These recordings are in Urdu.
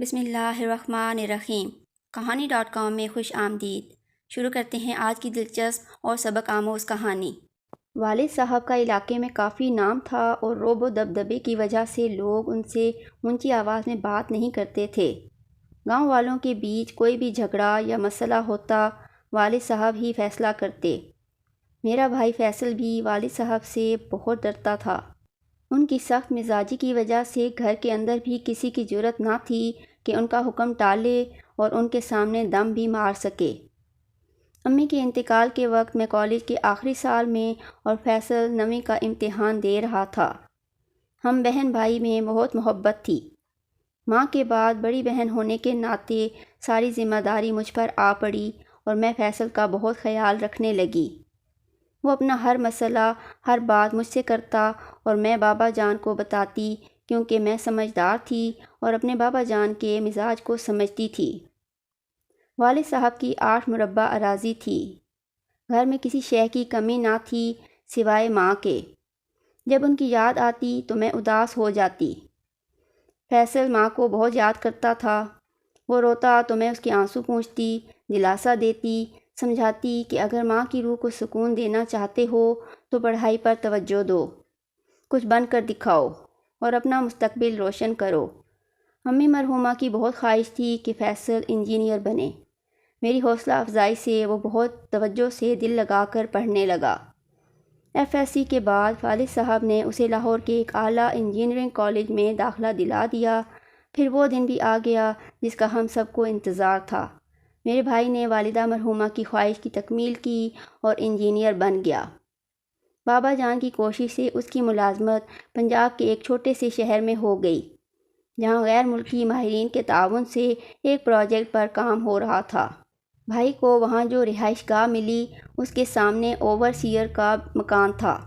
بسم اللہ الرحمن الرحیم۔ کہانی.com میں خوش آمدید۔ شروع کرتے ہیں آج کی دلچسپ اور سبق آموز کہانی۔ والد صاحب کا علاقے میں کافی نام تھا اور رعب و دبدبے کی وجہ سے لوگ ان سے اونچی آواز میں بات نہیں کرتے تھے۔ گاؤں والوں کے بیچ کوئی بھی جھگڑا یا مسئلہ ہوتا والد صاحب ہی فیصلہ کرتے۔ میرا بھائی فیصل بھی والد صاحب سے بہت ڈرتا تھا۔ ان کی سخت مزاجی کی وجہ سے گھر کے اندر بھی کسی کی جرأت نہ تھی کہ ان کا حکم ٹالے اور ان کے سامنے دم بھی مار سکے۔ امی کے انتقال کے وقت میں کالج کے آخری سال میں اور فیصل 9ویں کا امتحان دے رہا تھا۔ ہم بہن بھائی میں بہت محبت تھی۔ ماں کے بعد بڑی بہن ہونے کے ناطے ساری ذمہ داری مجھ پر آ پڑی اور میں فیصل کا بہت خیال رکھنے لگی۔ وہ اپنا ہر مسئلہ ہر بات مجھ سے کرتا اور میں بابا جان کو بتاتی کیونکہ میں سمجھدار تھی اور اپنے بابا جان کے مزاج کو سمجھتی تھی۔ والد صاحب کی 8 مربع اراضی تھی۔ گھر میں کسی شے کی کمی نہ تھی سوائے ماں کے۔ جب ان کی یاد آتی تو میں اداس ہو جاتی۔ فیصل ماں کو بہت یاد کرتا تھا۔ وہ روتا تو میں اس کے آنسو پونچھتی، دلاسا دیتی، سمجھاتی کہ اگر ماں کی روح کو سکون دینا چاہتے ہو تو پڑھائی پر توجہ دو، کچھ بن کر دکھاؤ اور اپنا مستقبل روشن کرو۔ امی مرحومہ کی بہت خواہش تھی کہ فیصل انجینئر بنے۔ میری حوصلہ افزائی سے وہ بہت توجہ سے دل لگا کر پڑھنے لگا۔ FSC کے بعد والد صاحب نے اسے لاہور کے ایک اعلیٰ انجینئرنگ کالج میں داخلہ دلا دیا۔ پھر وہ دن بھی آ گیا جس کا ہم سب کو انتظار تھا۔ میرے بھائی نے والدہ مرحومہ کی خواہش کی تکمیل کی اور انجینئر بن گیا۔ بابا جان کی کوشش سے اس کی ملازمت پنجاب کے ایک چھوٹے سے شہر میں ہو گئی، جہاں غیر ملکی ماہرین کے تعاون سے ایک پروجیکٹ پر کام ہو رہا تھا۔ بھائی کو وہاں جو رہائش گاہ ملی اس کے سامنے اوورسیئر کا مکان تھا،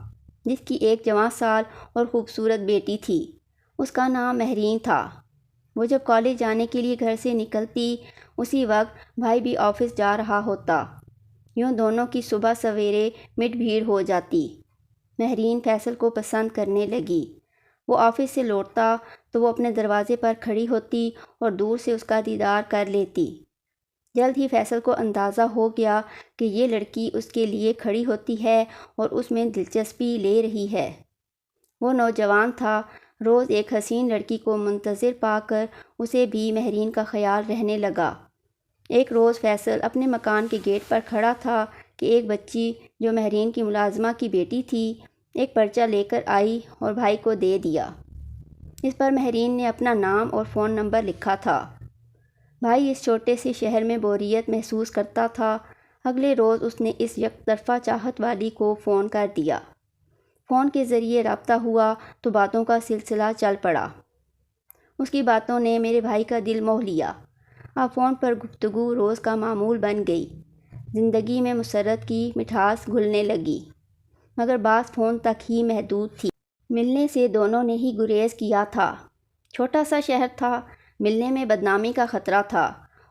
جس کی ایک جوان سال اور خوبصورت بیٹی تھی۔ اس کا نام مہرین تھا۔ وہ جب کالج جانے کے لیے گھر سے نکلتی اسی وقت بھائی بھی آفس جا رہا ہوتا۔ یوں دونوں کی صبح سویرے مٹ بھیڑ ہو جاتی۔ مہرین فیصل کو پسند کرنے لگی۔ وہ آفس سے لوٹتا تو وہ اپنے دروازے پر کھڑی ہوتی اور دور سے اس کا دیدار کر لیتی۔ جلد ہی فیصل کو اندازہ ہو گیا کہ یہ لڑکی اس کے لیے کھڑی ہوتی ہے اور اس میں دلچسپی لے رہی ہے۔ وہ نوجوان تھا۔ روز ایک حسین لڑکی کو منتظر پا کر اسے بھی مہرین کا خیال رہنے لگا۔ ایک روز فیصل اپنے مکان کے گیٹ پر کھڑا تھا کہ ایک بچی جو مہرین کی ملازمہ کی بیٹی تھی ایک پرچہ لے کر آئی اور بھائی کو دے دیا۔ اس پر مہرین نے اپنا نام اور فون نمبر لکھا تھا۔ بھائی اس چھوٹے سے شہر میں بوریت محسوس کرتا تھا۔ اگلے روز اس نے اس یک طرفہ چاہت والی کو فون کر دیا۔ فون کے ذریعے رابطہ ہوا تو باتوں کا سلسلہ چل پڑا۔ اس کی باتوں نے میرے بھائی کا دل موہ لیا۔ اب فون پر گفتگو روز کا معمول بن گئی۔ زندگی میں مسرت کی مٹھاس گھلنے لگی، مگر بات فون تک ہی محدود تھی۔ ملنے سے دونوں نے ہی گریز کیا تھا۔ چھوٹا سا شہر تھا، ملنے میں بدنامی کا خطرہ تھا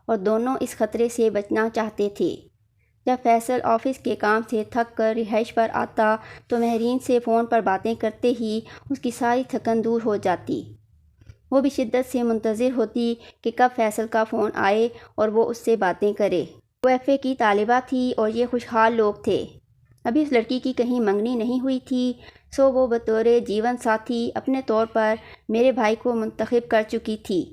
اور دونوں اس خطرے سے بچنا چاہتے تھے۔ جب فیصل آفس کے کام سے تھک کر رہائش پر آتا تو مہرین سے فون پر باتیں کرتے ہی اس کی ساری تھکن دور ہو جاتی۔ وہ بھی شدت سے منتظر ہوتی کہ کب فیصل کا فون آئے اور وہ اس سے باتیں کرے۔ وہ FA کی طالبہ تھی اور یہ خوشحال لوگ تھے۔ ابھی اس لڑکی کی کہیں منگنی نہیں ہوئی تھی، سو وہ بطور جیون ساتھی اپنے طور پر میرے بھائی کو منتخب کر چکی تھی۔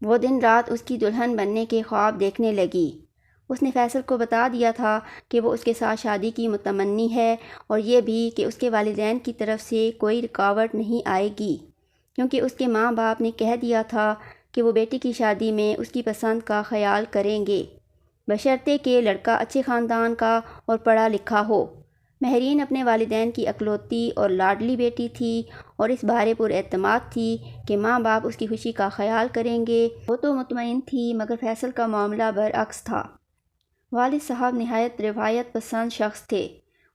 وہ دن رات اس کی دلہن بننے کے خواب دیکھنے لگی۔ اس نے فیصل کو بتا دیا تھا کہ وہ اس کے ساتھ شادی کی متمنی ہے اور یہ بھی کہ اس کے والدین کی طرف سے کوئی رکاوٹ نہیں آئے گی، کیونکہ اس کے ماں باپ نے کہہ دیا تھا کہ وہ بیٹی کی شادی میں اس کی پسند کا خیال کریں گے، بشرطے کہ لڑکا اچھے خاندان کا اور پڑھا لکھا ہو۔ مہرین اپنے والدین کی اکلوتی اور لاڈلی بیٹی تھی اور اس بارے پر اعتماد تھی کہ ماں باپ اس کی خوشی کا خیال کریں گے۔ وہ تو مطمئن تھی، مگر فیصل کا معاملہ برعکس تھا۔ والد صاحب نہایت روایت پسند شخص تھے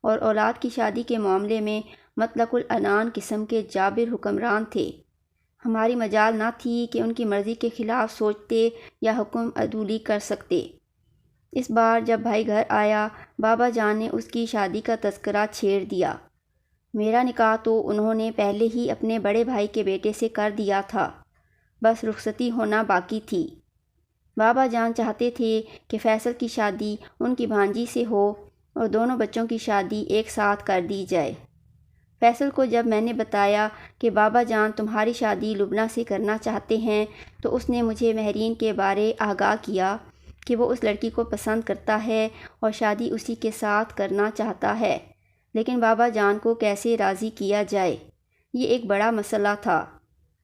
اور اولاد کی شادی کے معاملے میں مطلق العنان قسم کے جابر حکمران تھے۔ ہماری مجال نہ تھی کہ ان کی مرضی کے خلاف سوچتے یا حکم عدولی کر سکتے۔ اس بار جب بھائی گھر آیا، بابا جان نے اس کی شادی کا تذکرہ چھیڑ دیا۔ میرا نکاح تو انہوں نے پہلے ہی اپنے بڑے بھائی کے بیٹے سے کر دیا تھا۔ بس رخصتی ہونا باقی تھی۔ بابا جان چاہتے تھے کہ فیصل کی شادی ان کی بھانجی سے ہو اور دونوں بچوں کی شادی ایک ساتھ کر دی جائے۔ فیصل کو جب میں نے بتایا کہ بابا جان تمہاری شادی لبنہ سے کرنا چاہتے ہیں تو اس نے مجھے مہرین کے بارے آگاہ کیا کہ وہ اس لڑکی کو پسند کرتا ہے اور شادی اسی کے ساتھ کرنا چاہتا ہے، لیکن بابا جان کو کیسے راضی کیا جائے، یہ ایک بڑا مسئلہ تھا۔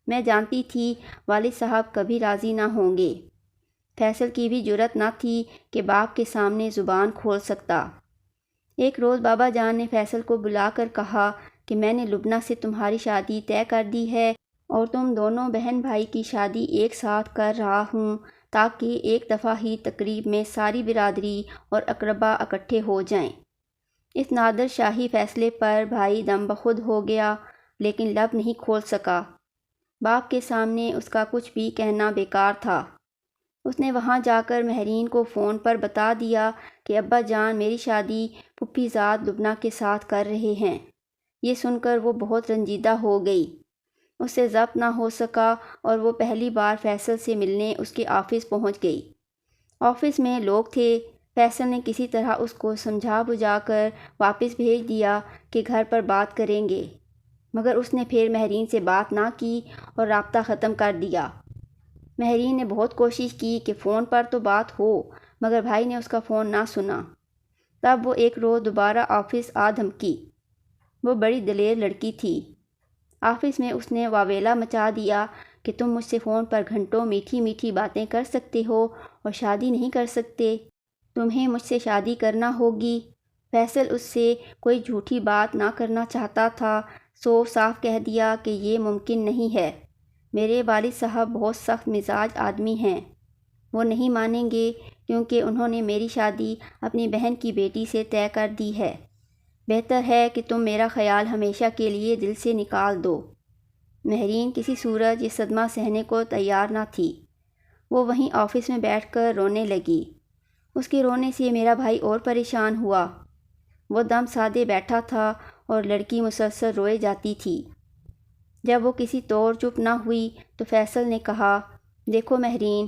میں جانتی تھی والد صاحب کبھی راضی نہ ہوں گے۔ فیصل کی بھی جرأت نہ تھی کہ باپ کے سامنے زبان کھول سکتا۔ ایک روز بابا جان نے فیصل کو بلا کر کہا کہ میں نے لبنہ سے تمہاری شادی طے کر دی ہے اور تم دونوں بہن بھائی کی شادی ایک ساتھ کر رہا ہوں تاکہ ایک دفعہ ہی تقریب میں ساری برادری اور اقربا اکٹھے ہو جائیں۔ اس نادر شاہی فیصلے پر بھائی دم بخود ہو گیا، لیکن لب نہیں کھول سکا۔ باپ کے سامنے اس کا کچھ بھی کہنا بیکار تھا۔ اس نے وہاں جا کر مہرین کو فون پر بتا دیا کہ ابا جان میری شادی پھوپھی زاد لبنہ کے ساتھ کر رہے ہیں۔ یہ سن کر وہ بہت رنجیدہ ہو گئی، اس سے ضبط نہ ہو سکا اور وہ پہلی بار فیصل سے ملنے اس کے آفس پہنچ گئی۔ آفس میں لوگ تھے۔ فیصل نے کسی طرح اس کو سمجھا بجھا کر واپس بھیج دیا کہ گھر پر بات کریں گے، مگر اس نے پھر مہرین سے بات نہ کی اور رابطہ ختم کر دیا۔ مہرین نے بہت کوشش کی کہ فون پر تو بات ہو، مگر بھائی نے اس کا فون نہ سنا۔ تب وہ ایک روز دوبارہ آفس آ دھمکی۔ وہ بڑی دلیر لڑکی تھی۔ آفس میں اس نے واویلا مچا دیا کہ تم مجھ سے فون پر گھنٹوں میٹھی میٹھی باتیں کر سکتے ہو اور شادی نہیں کر سکتے، تمہیں مجھ سے شادی کرنا ہوگی۔ فیصل اس سے کوئی جھوٹی بات نہ کرنا چاہتا تھا، سو صاف کہہ دیا کہ یہ ممکن نہیں ہے۔ میرے والد صاحب بہت سخت مزاج آدمی ہیں، وہ نہیں مانیں گے کیونکہ انہوں نے میری شادی اپنی بہن کی بیٹی سے طے کر دی ہے۔ بہتر ہے کہ تم میرا خیال ہمیشہ کے لیے دل سے نکال دو۔ مہرین کسی صورت یہ صدمہ سہنے کو تیار نہ تھی۔ وہ وہیں آفس میں بیٹھ کر رونے لگی۔ اس کے رونے سے میرا بھائی اور پریشان ہوا۔ وہ دم سادے بیٹھا تھا اور لڑکی مسلسل روئے جاتی تھی۔ جب وہ کسی طور چپ نہ ہوئی تو فیصل نے کہا، دیکھو مہرین،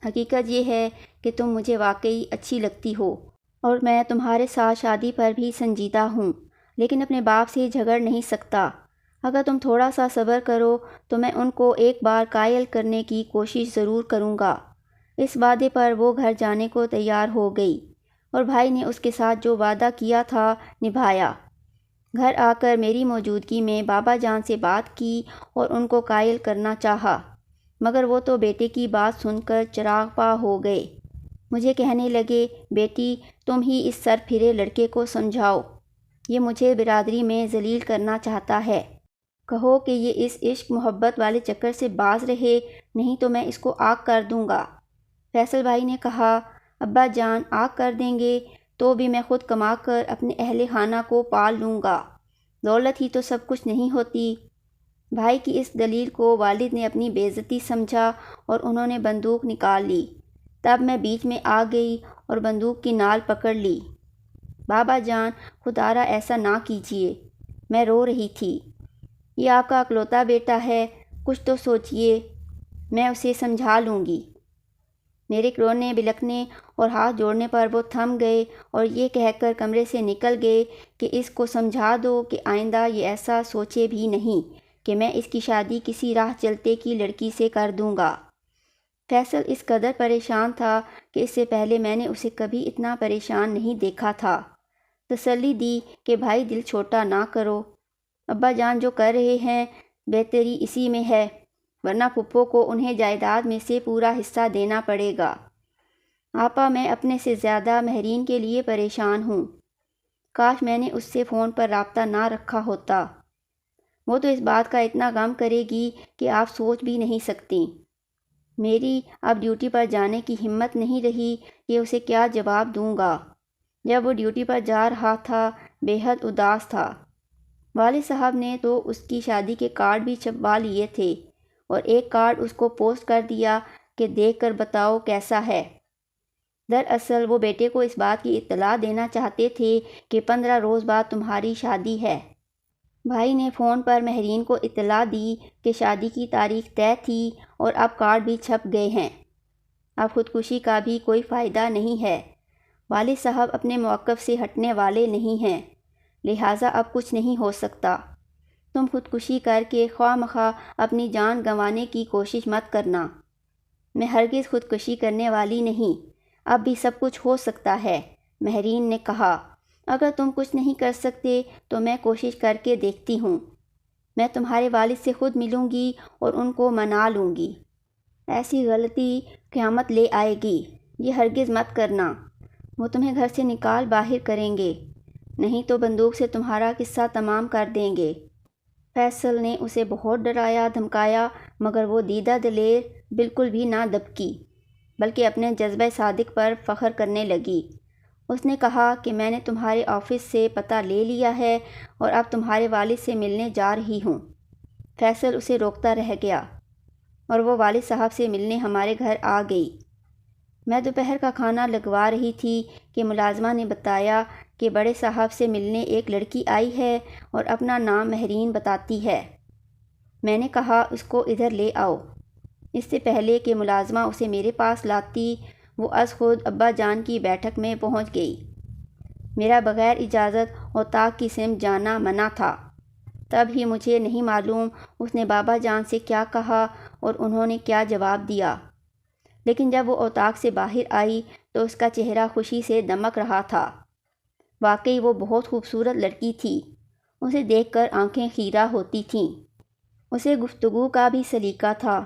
حقیقت یہ ہے کہ تم مجھے واقعی اچھی لگتی ہو اور میں تمہارے ساتھ شادی پر بھی سنجیدہ ہوں، لیکن اپنے باپ سے جھگڑ نہیں سکتا۔ اگر تم تھوڑا سا صبر کرو تو میں ان کو ایک بار قائل کرنے کی کوشش ضرور کروں گا۔ اس وعدے پر وہ گھر جانے کو تیار ہو گئی اور بھائی نے اس کے ساتھ جو وعدہ کیا تھا نبھایا۔ گھر آ کر میری موجودگی میں بابا جان سے بات کی اور ان کو قائل کرنا چاہا، مگر وہ تو بیٹے کی بات سن کر چراغ پا ہو گئے۔ مجھے کہنے لگے، بیٹی تم ہی اس سر پھرے لڑکے کو سمجھاؤ، یہ مجھے برادری میں ذلیل کرنا چاہتا ہے۔ کہو کہ یہ اس عشق محبت والے چکر سے باز رہے، نہیں تو میں اس کو آگ کر دوں گا۔ فیصل بھائی نے کہا، ابا جان آگ کر دیں گے تو بھی میں خود کما کر اپنے اہل خانہ کو پال لوں گا، دولت ہی تو سب کچھ نہیں ہوتی۔ بھائی کی اس دلیل کو والد نے اپنی بے عزتی سمجھا اور انہوں نے بندوق نکال لی۔ تب میں بیچ میں آ گئی اور بندوق کی نال پکڑ لی۔ بابا جان خدارا ایسا نہ کیجیے، میں رو رہی تھی۔ یہ آپ کا اکلوتا بیٹا ہے، کچھ تو سوچئے، میں اسے سمجھا لوں گی۔ میرے رونے بلکنے اور ہاتھ جوڑنے پر وہ تھم گئے اور یہ کہہ کر کمرے سے نکل گئے کہ اس کو سمجھا دو کہ آئندہ یہ ایسا سوچے بھی نہیں کہ میں اس کی شادی کسی راہ چلتے کی لڑکی سے کر دوں گا۔ فیصل اس قدر پریشان تھا کہ اس سے پہلے میں نے اسے کبھی اتنا پریشان نہیں دیکھا تھا۔ تسلی دی کہ بھائی دل چھوٹا نہ کرو، ابا جان جو کر رہے ہیں بہتری اسی میں ہے، ورنہ پھپھو کو انہیں جائیداد میں سے پورا حصہ دینا پڑے گا۔ آپا میں اپنے سے زیادہ مہرین کے لیے پریشان ہوں، کاش میں نے اس سے فون پر رابطہ نہ رکھا ہوتا، وہ تو اس بات کا اتنا غم کرے گی کہ آپ سوچ بھی نہیں سکتی۔ میری اب ڈیوٹی پر جانے کی ہمت نہیں رہی کہ اسے کیا جواب دوں گا۔ جب وہ ڈیوٹی پر جا رہا تھا بے حد اداس تھا۔ والد صاحب نے تو اس کی شادی کے کارڈ بھی چھپوا لیے تھے اور ایک کارڈ اس کو پوسٹ کر دیا کہ دیکھ کر بتاؤ کیسا ہے۔ دراصل وہ بیٹے کو اس بات کی اطلاع دینا چاہتے تھے کہ 15 روز بعد تمہاری شادی ہے۔ بھائی نے فون پر مہرین کو اطلاع دی کہ شادی کی تاریخ طے تھی اور اب کارڈ بھی چھپ گئے ہیں۔ اب خودکشی کا بھی کوئی فائدہ نہیں ہے۔ والد صاحب اپنے موقف سے ہٹنے والے نہیں ہیں، لہٰذا اب کچھ نہیں ہو سکتا۔ تم خودکشی کر کے خواہ مخواہ اپنی جان گنوانے کی کوشش مت کرنا۔ میں ہرگز خودکشی کرنے والی نہیں، اب بھی سب کچھ ہو سکتا ہے، مہرین نے کہا۔ اگر تم کچھ نہیں کر سکتے تو میں کوشش کر کے دیکھتی ہوں۔ میں تمہارے والد سے خود ملوں گی اور ان کو منا لوں گی۔ ایسی غلطی قیامت لے آئے گی، یہ ہرگز مت کرنا۔ وہ تمہیں گھر سے نکال باہر کریں گے، نہیں تو بندوق سے تمہارا قصہ تمام کر دیں گے۔ فیصل نے اسے بہت ڈرایا دھمکایا، مگر وہ دیدہ دلیر بالکل بھی نہ دبکی، بلکہ اپنے جذبہ صادق پر فخر کرنے لگی۔ اس نے کہا کہ میں نے تمہارے آفس سے پتہ لے لیا ہے اور اب تمہارے والد سے ملنے جا رہی ہوں۔ فیصل اسے روکتا رہ گیا اور وہ والد صاحب سے ملنے ہمارے گھر آ گئی۔ میں دوپہر کا کھانا لگوا رہی تھی کہ ملازمہ نے بتایا کہ بڑے صاحب سے ملنے ایک لڑکی آئی ہے اور اپنا نام مہرین بتاتی ہے۔ میں نے کہا اس کو ادھر لے آؤ۔ اس سے پہلے کہ ملازمہ اسے میرے پاس لاتی، وہ از خود ابا جان کی بیٹھک میں پہنچ گئی۔ میرا بغیر اجازت اتاق کی سمت جانا منع تھا۔ تب ہی مجھے نہیں معلوم اس نے بابا جان سے کیا کہا اور انہوں نے کیا جواب دیا، لیکن جب وہ اتاق سے باہر آئی تو اس کا چہرہ خوشی سے دمک رہا تھا۔ واقعی وہ بہت خوبصورت لڑکی تھی، اسے دیکھ کر آنکھیں خیرہ ہوتی تھیں۔ اسے گفتگو کا بھی سلیقہ تھا۔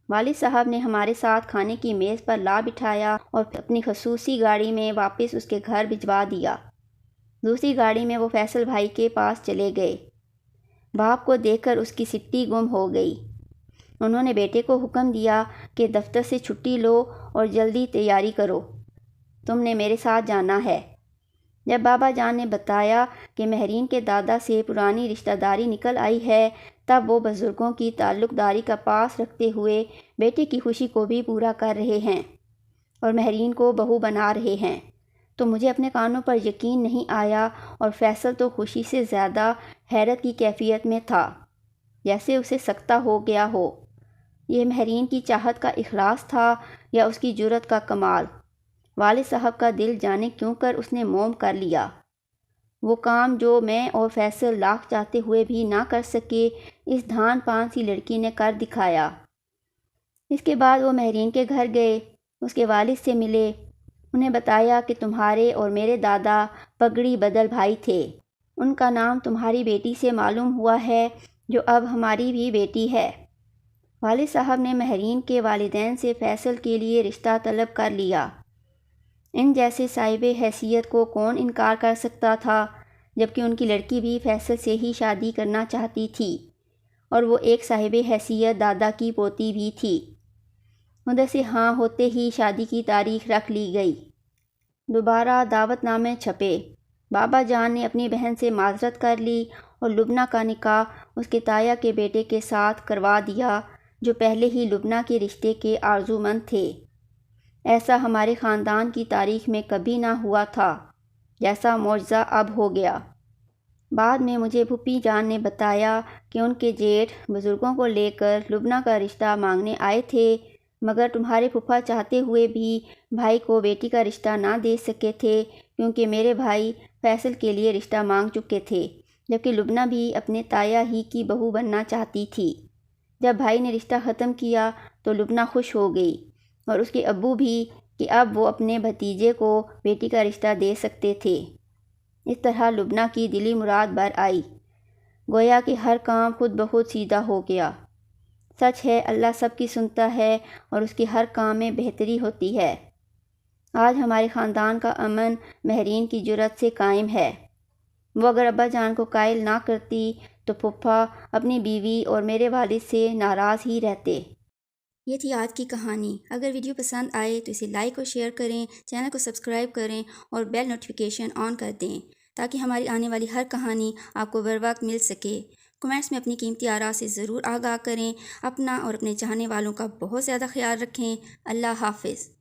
والد صاحب نے ہمارے ساتھ کھانے کی میز پر لا بٹھایا اور اپنی خصوصی گاڑی میں واپس اس کے گھر بھجوا دیا۔ دوسری گاڑی میں وہ فیصل بھائی کے پاس چلے گئے۔ باپ کو دیکھ کر اس کی سٹی گم ہو گئی۔ انہوں نے بیٹے کو حکم دیا کہ دفتر سے چھٹی لو اور جلدی تیاری کرو، تم نے میرے ساتھ جانا ہے۔ جب بابا جان نے بتایا کہ مہرین کے دادا سے پرانی رشتہ داری نکل آئی ہے، تب وہ بزرگوں کی تعلق داری کا پاس رکھتے ہوئے بیٹے کی خوشی کو بھی پورا کر رہے ہیں اور مہرین کو بہو بنا رہے ہیں، تو مجھے اپنے کانوں پر یقین نہیں آیا اور فیصل تو خوشی سے زیادہ حیرت کی کیفیت میں تھا، جیسے اسے سکتہ ہو گیا ہو۔ یہ مہرین کی چاہت کا اخلاص تھا یا اس کی جرأت کا کمال؟ والد صاحب کا دل جانے کیوں کر اس نے موم کر لیا۔ وہ کام جو میں اور فیصل لاکھ چاہتے ہوئے بھی نہ کر سکے، اس دھان پان سی لڑکی نے کر دکھایا۔ اس کے بعد وہ مہرین کے گھر گئے، اس کے والد سے ملے، انہیں بتایا کہ تمہارے اور میرے دادا پگڑی بدل بھائی تھے، ان کا نام تمہاری بیٹی سے معلوم ہوا ہے جو اب ہماری بھی بیٹی ہے۔ والد صاحب نے مہرین کے والدین سے فیصل کے لیے رشتہ طلب کر لیا۔ ان جیسے صاحب حیثیت کو کون انکار کر سکتا تھا، جبکہ ان کی لڑکی بھی فیصل سے ہی شادی کرنا چاہتی تھی اور وہ ایک صاحب حیثیت دادا کی پوتی بھی تھی۔ ادھر سے ہاں ہوتے ہی شادی کی تاریخ رکھ لی گئی۔ دوبارہ دعوت نامے چھپے۔ بابا جان نے اپنی بہن سے معذرت کر لی اور لبنہ کا نکاح اس کے تایا کے بیٹے کے ساتھ کروا دیا، جو پہلے ہی لبنہ کے رشتے کے آرزومند تھے۔ ایسا ہمارے خاندان کی تاریخ میں کبھی نہ ہوا تھا، جیسا معجزہ اب ہو گیا۔ بعد میں مجھے پھوپھی جان نے بتایا کہ ان کے جیٹھ بزرگوں کو لے کر لبنہ کا رشتہ مانگنے آئے تھے، مگر تمہارے پھوپھا چاہتے ہوئے بھی بھائی کو بیٹی کا رشتہ نہ دے سکے تھے، کیونکہ میرے بھائی فیصل کے لیے رشتہ مانگ چکے تھے، جبکہ لبنہ بھی اپنے تایا ہی کی بہو بننا چاہتی تھی۔ جب بھائی نے رشتہ ختم کیا تو لبنہ خوش ہو گئی اور اس کے ابو بھی کہ اب وہ اپنے بھتیجے کو بیٹی کا رشتہ دے سکتے تھے۔ اس طرح لبنہ کی دلی مراد بر آئی، گویا کہ ہر کام خود بخود سیدھا ہو گیا۔ سچ ہے، اللہ سب کی سنتا ہے اور اس کے ہر کام میں بہتری ہوتی ہے۔ آج ہمارے خاندان کا امن مہرین کی جرأت سے قائم ہے۔ وہ اگر ابا جان کو قائل نہ کرتی تو پھوپھا اپنی بیوی اور میرے والد سے ناراض ہی رہتے۔ یہ تھی آج کی کہانی۔ اگر ویڈیو پسند آئے تو اسے لائک اور شیئر کریں، چینل کو سبسکرائب کریں اور بیل نوٹیفیکیشن آن کر دیں تاکہ ہماری آنے والی ہر کہانی آپ کو بر وقت مل سکے۔ کمنٹس میں اپنی قیمتی آراء سے ضرور آگاہ کریں۔ اپنا اور اپنے چاہنے والوں کا بہت زیادہ خیال رکھیں۔ اللہ حافظ۔